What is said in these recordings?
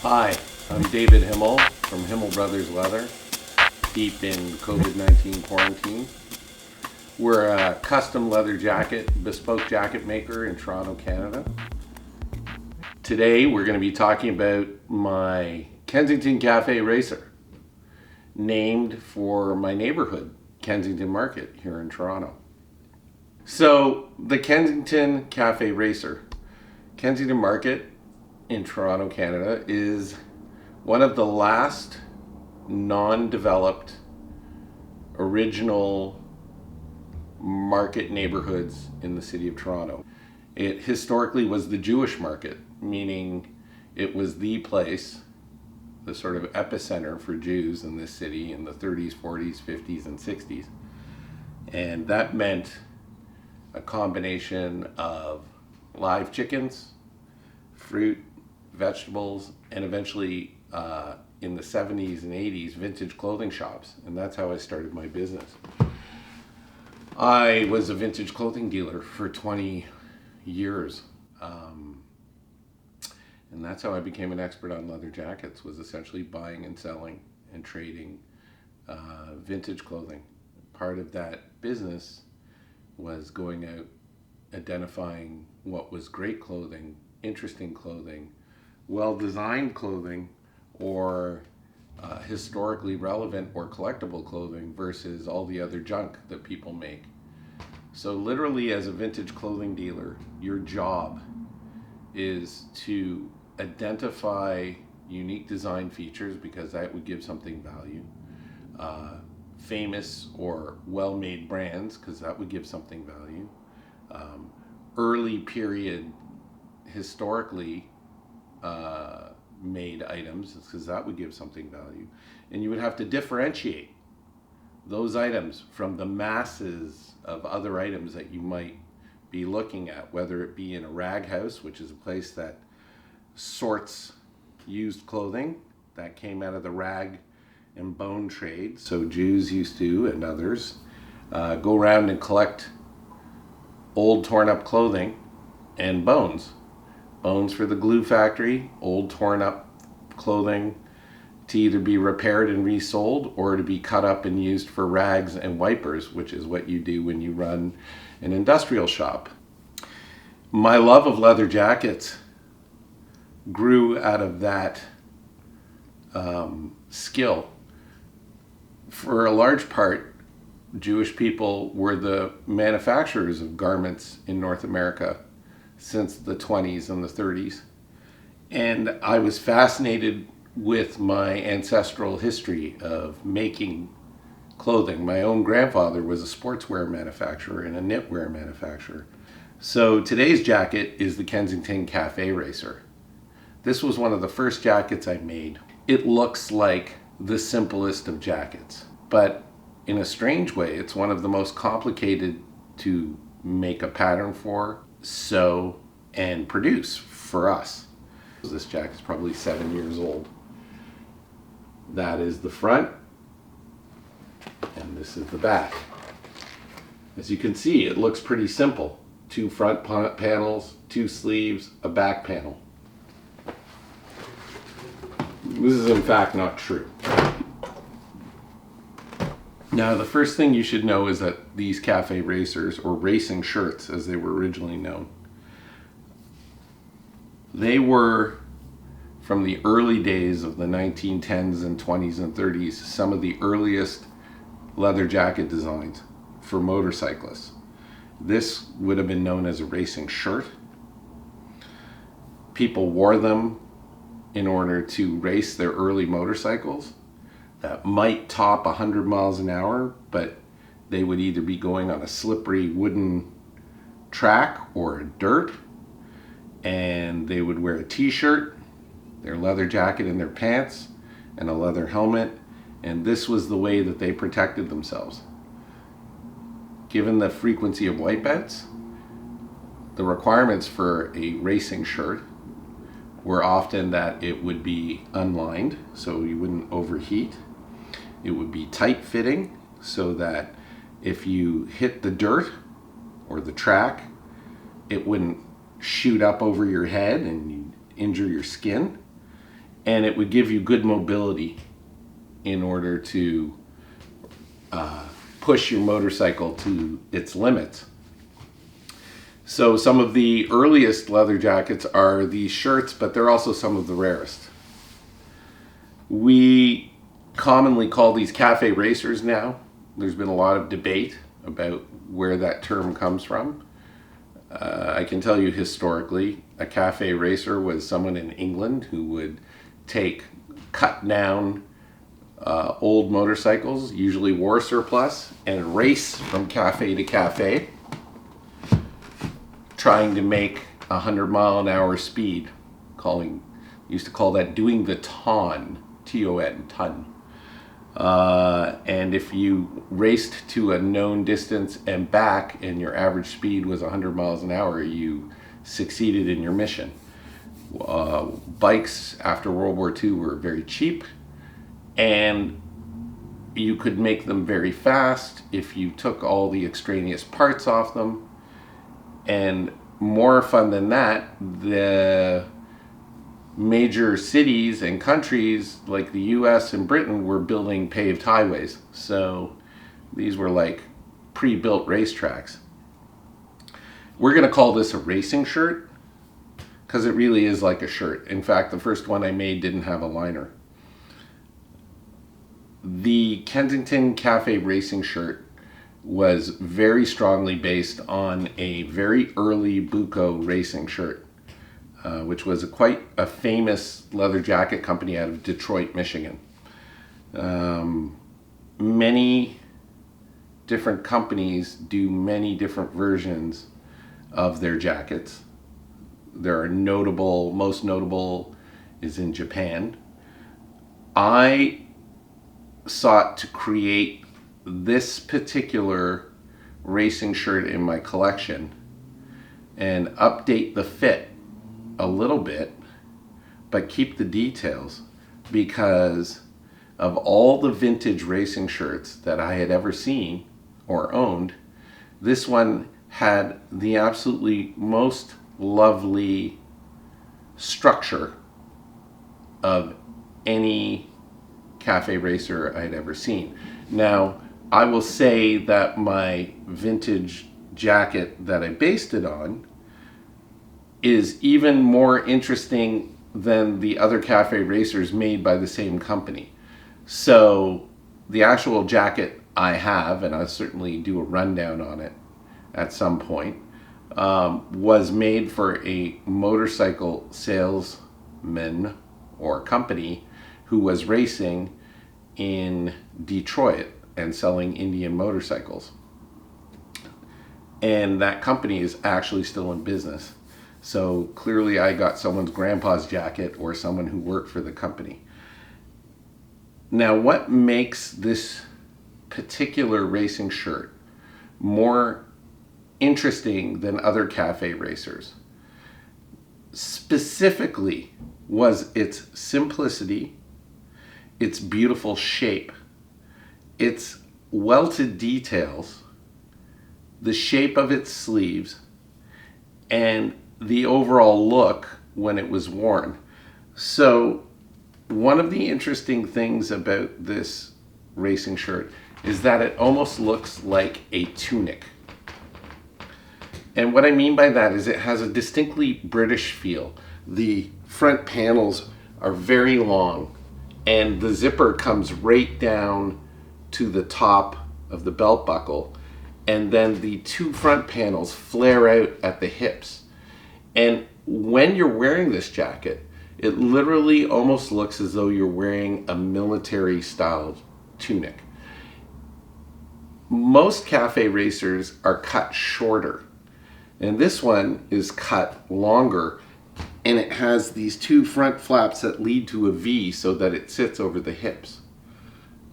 Hi, I'm David Himel from Himel Brothers Leather, deep in COVID-19 quarantine. We're a custom leather jacket, bespoke jacket maker in Toronto, Canada. Today we're going to be talking about my Kensington Café Racer, named for my neighborhood, Kensington Market, here in Toronto. So, the Kensington Café Racer. Kensington Market in Toronto, Canada is one of the last non-developed original market neighborhoods in the city of Toronto. It historically was the Jewish market, meaning it was the place, the sort of epicenter for Jews in this city in the 30s, 40s, 50s, and 60s. And that meant a combination of live chickens, fruit, vegetables, and eventually in the 70s and 80s, vintage clothing shops. And that's how I started my business. I was a vintage clothing dealer for 20 years. And that's how I became an expert on leather jackets, was essentially buying and selling and trading vintage clothing. Part of that business was going out, identifying what was great clothing, interesting clothing, well-designed clothing, or historically relevant or collectible clothing versus all the other junk that people make. So literally, as a vintage clothing dealer, your job is to identify unique design features, because that would give something value, famous or well-made brands, because that would give something value, early period historically made items, because that would give something value. And you would have to differentiate those items from the masses of other items that you might be looking at, whether it be in a rag house, which is a place that sorts used clothing that came out of the rag and bone trade. So Jews used to, and others, go around and collect old torn up clothing and bones. Bones for the glue factory, old torn up clothing to either be repaired and resold or to be cut up and used for rags and wipers, which is what you do when you run an industrial shop. My love of leather jackets grew out of that skill. For a large part, Jewish people were the manufacturers of garments in North America since the 20s and the 30s. And I was fascinated with my ancestral history of making clothing. My own grandfather was a sportswear manufacturer and a knitwear manufacturer. So today's jacket is the Kensington Café Racer. This was one of the first jackets I made. It looks like the simplest of jackets, but in a strange way, it's one of the most complicated to make a pattern for, sew, and produce for us. This jacket is probably 7 years old. That is the front, and this is the back. As you can see, it looks pretty simple. 2 front panels, 2 sleeves, a back panel. This is in fact not true. Now, the first thing you should know is that these cafe racers, or racing shirts as they were originally known, they were, from the early days of the 1910s and 20s and 30s, some of the earliest leather jacket designs for motorcyclists. This would have been known as a racing shirt. People wore them in order to race their early motorcycles that might top 100 miles an hour, but they would either be going on a slippery wooden track or dirt, and they would wear a t-shirt, their leather jacket and their pants, and a leather helmet, and this was the way that they protected themselves. Given the frequency of wipeouts, the requirements for a racing shirt were often that it would be unlined, so you wouldn't overheat. It would be tight fitting, so that if you hit the dirt or the track, it wouldn't shoot up over your head and you'd injure your skin. and it would give you good mobility in order to push your motorcycle to its limits. So some of the earliest leather jackets are these shirts, but they're also some of the rarest. We commonly call these cafe racers now. There's been a lot of debate about where that term comes from. I can tell you historically, a cafe racer was someone in England who would take cut down old motorcycles, usually war surplus, and race from cafe to cafe, trying to make 100-mile-an-hour speed. Used to call that doing the ton, T-O-N, ton. And if you raced to a known distance and back, and your average speed was 100 miles an hour, you succeeded in your mission. Bikes after World War II were very cheap, and you could make them very fast if you took all the extraneous parts off them. And more fun than that, the major cities and countries like the US and Britain were building paved highways. So these were like pre-built racetracks. We're going to call this a racing shirt because it really is like a shirt. In fact, the first one I made didn't have a liner. The Kensington Café Racing shirt was very strongly based on a very early Buco racing shirt, which was quite a famous leather jacket company out of Detroit, Michigan. Many different companies do many different versions of their jackets. Most notable is in Japan. I sought to create this particular racing shirt in my collection and update the fit a little bit, but keep the details, because of all the vintage racing shirts that I had ever seen or owned, this one had the absolutely most lovely structure of any cafe racer I'd ever seen. Now, I will say that my vintage jacket that I based it on is even more interesting than the other cafe racers made by the same company. So the actual jacket I have, and I'll certainly do a rundown on it at some point, was made for a motorcycle salesman or company who was racing in Detroit and selling Indian motorcycles. And that company is actually still in business. So clearly I got someone's grandpa's jacket or someone who worked for the company. Now, what makes this particular racing shirt more interesting than other cafe racers specifically was its simplicity, its beautiful shape, its welted details, the shape of its sleeves, and the overall look when it was worn. So one of the interesting things about this racing shirt is that it almost looks like a tunic. And what I mean by that is it has a distinctly British feel. The front panels are very long, and the zipper comes right down to the top of the belt buckle, and then the two front panels flare out at the hips. And when you're wearing this jacket, it literally almost looks as though you're wearing a military style tunic. Most cafe racers are cut shorter, and this one is cut longer, and it has these two front flaps that lead to a V so that it sits over the hips.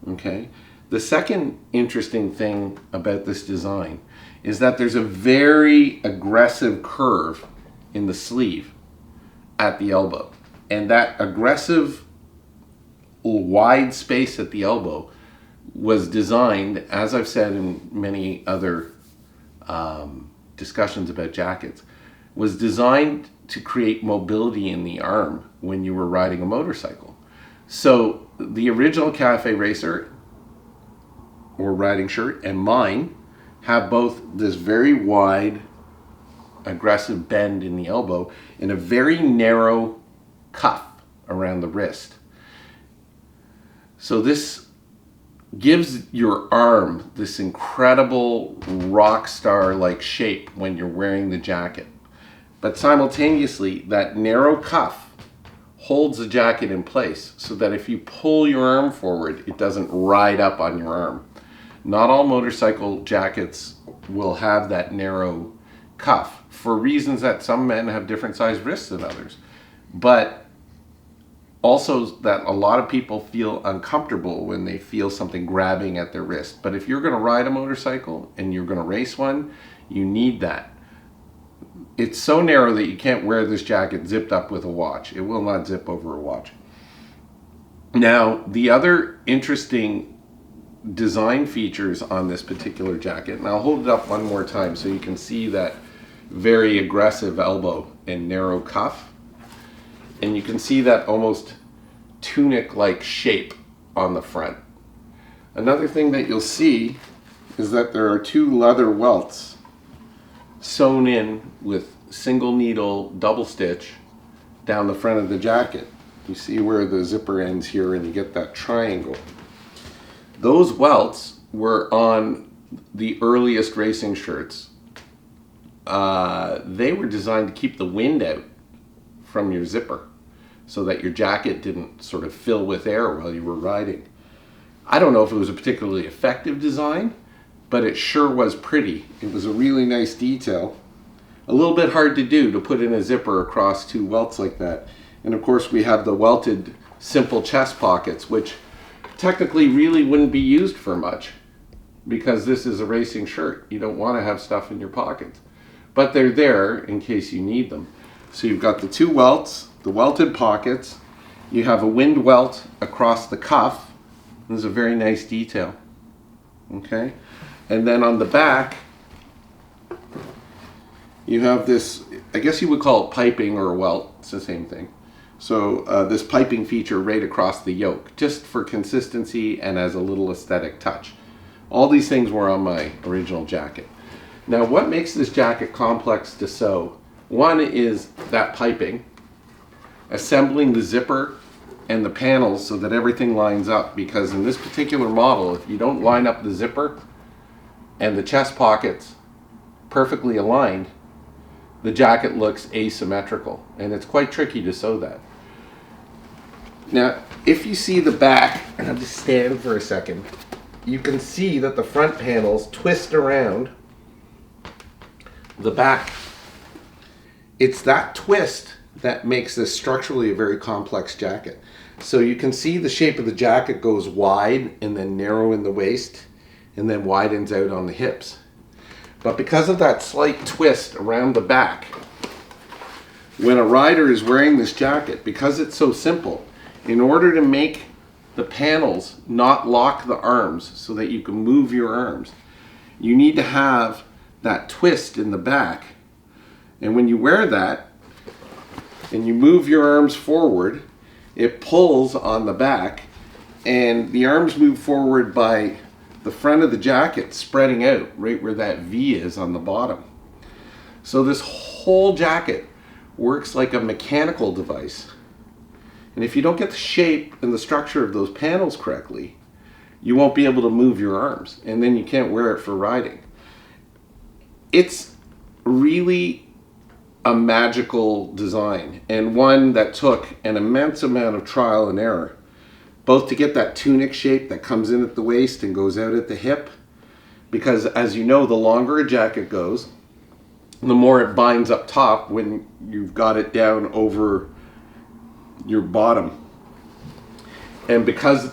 Okay? The second interesting thing about this design is that there's a very aggressive curve in the sleeve at the elbow. And that aggressive wide space at the elbow was designed, as I've said in many other discussions about jackets, was designed to create mobility in the arm when you were riding a motorcycle. So the original Café Racer or riding shirt and mine have both this very wide, aggressive bend in the elbow and a very narrow cuff around the wrist. So this gives your arm this incredible rock star like shape when you're wearing the jacket. But simultaneously, that narrow cuff holds the jacket in place so that if you pull your arm forward, it doesn't ride up on your arm. Not all motorcycle jackets will have that narrow cuff for reasons that some men have different sized wrists than others. But also that a lot of people feel uncomfortable when they feel something grabbing at their wrist. But if you're going to ride a motorcycle and you're going to race one, you need that. It's so narrow that you can't wear this jacket zipped up with a watch. It will not zip over a watch. Now, the other interesting design features on this particular jacket, and I'll hold it up one more time so you can see that very aggressive elbow and narrow cuff. And you can see that almost tunic-like shape on the front. Another thing that you'll see is that there are two leather welts sewn in with single needle double stitch down the front of the jacket. You see where the zipper ends here and you get that triangle. Those welts were on the earliest racing shirts. They were designed to keep the wind out from your zipper so that your jacket didn't sort of fill with air while you were riding. I don't know if it was a particularly effective design, but it sure was pretty. It was a really nice detail. A little bit hard to do, to put in a zipper across two welts like that. And of course we have the welted simple chest pockets, which technically really wouldn't be used for much because this is a racing shirt. You don't want to have stuff in your pockets. But they're there in case you need them. So you've got the two welts, the welted pockets. You have a wind welt across the cuff. This is a very nice detail. Okay? And then on the back, you have this, I guess you would call it piping or a welt. It's the same thing. So this piping feature right across the yoke, just for consistency and as a little aesthetic touch. All these things were on my original jacket. Now, what makes this jacket complex to sew? One is that piping, assembling the zipper and the panels so that everything lines up, because in this particular model, if you don't line up the zipper and the chest pockets perfectly aligned, the jacket looks asymmetrical, and it's quite tricky to sew that. Now, if you see the back, and I'll just stand for a second, you can see that the front panels twist around the back. It's that twist that makes this structurally a very complex jacket. So you can see the shape of the jacket goes wide and then narrow in the waist and then widens out on the hips. But because of that slight twist around the back, when a rider is wearing this jacket, because it's so simple, in order to make the panels not lock the arms so that you can move your arms, you need to have that twist in the back. And when you wear that and you move your arms forward, it pulls on the back and the arms move forward by the front of the jacket spreading out right where that V is on the bottom. So this whole jacket works like a mechanical device. And if you don't get the shape and the structure of those panels correctly, you won't be able to move your arms, and then you can't wear it for riding. It's really a magical design, and one that took an immense amount of trial and error, both to get that tunic shape that comes in at the waist and goes out at the hip, because as you know, the longer a jacket goes, the more it binds up top when you've got it down over your bottom. And because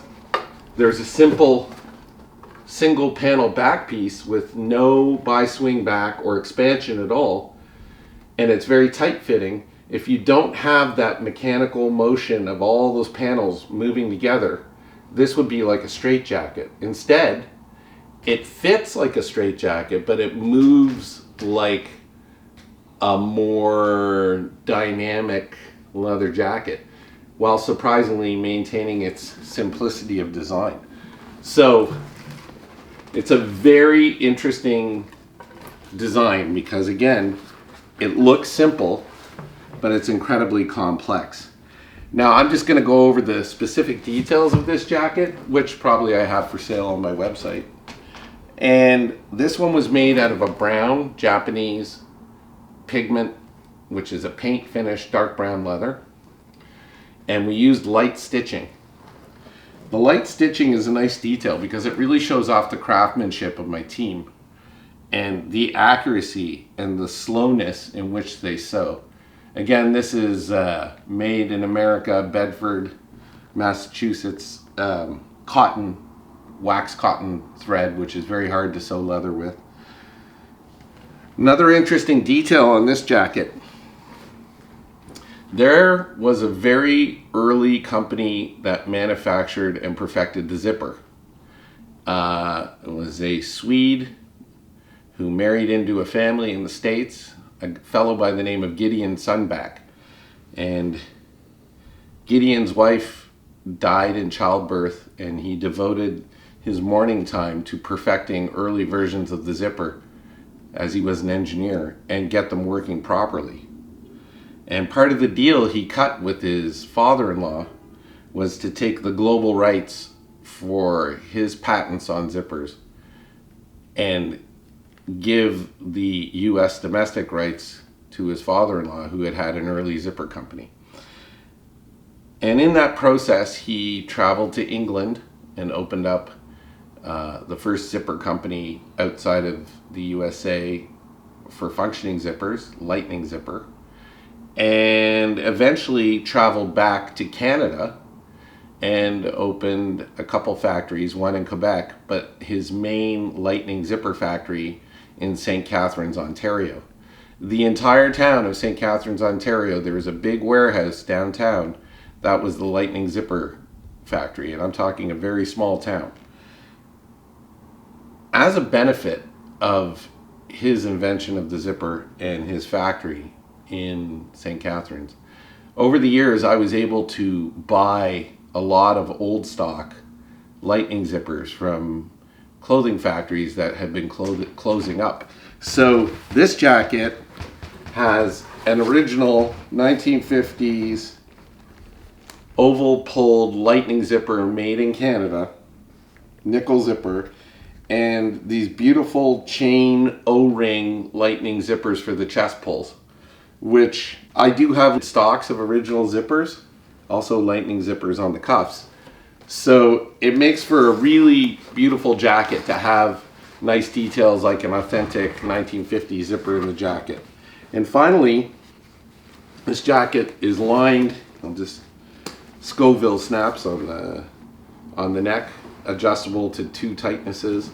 there's a simple single panel back piece with no bi-swing back or expansion at all, and it's very tight fitting, if you don't have that mechanical motion of all those panels moving together, this would be like a straitjacket. Instead, it fits like a straitjacket, but it moves like a more dynamic leather jacket while surprisingly maintaining its simplicity of design. So it's a very interesting design because, again, it looks simple, but it's incredibly complex. Now I'm just going to go over the specific details of this jacket, which probably I have for sale on my website. And this one was made out of a brown Japanese pigment, which is a paint finish dark brown leather. And we used light stitching. The light stitching is a nice detail because it really shows off the craftsmanship of my team and the accuracy and the slowness in which they sew. Again, this is made in America, Bedford, Massachusetts, cotton, wax cotton thread, which is very hard to sew leather with. Another interesting detail on this jacket, there was a very early company that manufactured and perfected the zipper. It was a Swede who married into a family in the States, a fellow by the name of Gideon Sunback. And Gideon's wife died in childbirth, and he devoted his morning time to perfecting early versions of the zipper as he was an engineer and get them working properly. And part of the deal he cut with his father-in-law was to take the global rights for his patents on zippers and give the US domestic rights to his father-in-law, who had had an early zipper company. And in that process, he traveled to England and opened up the first zipper company outside of the USA for functioning zippers, Lightning Zipper, and eventually traveled back to Canada and opened a couple factories, one in Quebec, but his main Lightning Zipper factory in St. Catharines, Ontario. The entire town of St. Catharines, Ontario, there was a big warehouse downtown that was the Lightning Zipper factory, and I'm talking a very small town. As a benefit of his invention of the zipper and his factory in St. Catharines, over the years I was able to buy a lot of old stock Lightning zippers from clothing factories that had been closing up. So this jacket has an original 1950s oval pulled Lightning zipper made in Canada, nickel zipper, and these beautiful chain O-ring Lightning zippers for the chest pulls, which I do have stocks of original zippers, also Lightning zippers on the cuffs. So it makes for a really beautiful jacket to have nice details like an authentic 1950s zipper in the jacket. And finally, this jacket is lined, I'll just Scoville snaps on the neck, adjustable to 2 tightnesses,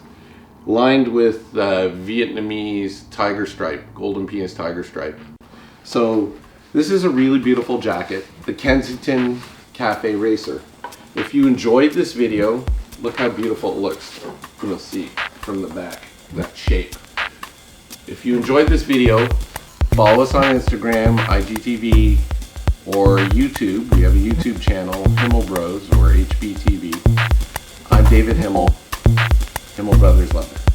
lined with Vietnamese tiger stripe, golden penis tiger stripe. So this is a really beautiful jacket, the Kensington Café Racer. If you enjoyed this video, look how beautiful it looks. You'll see from the back, that shape. If you enjoyed this video, follow us on Instagram, IGTV, or YouTube. We have a YouTube channel, Himel Bros, or HBTV. I'm David Himel, Himel Brothers Leather.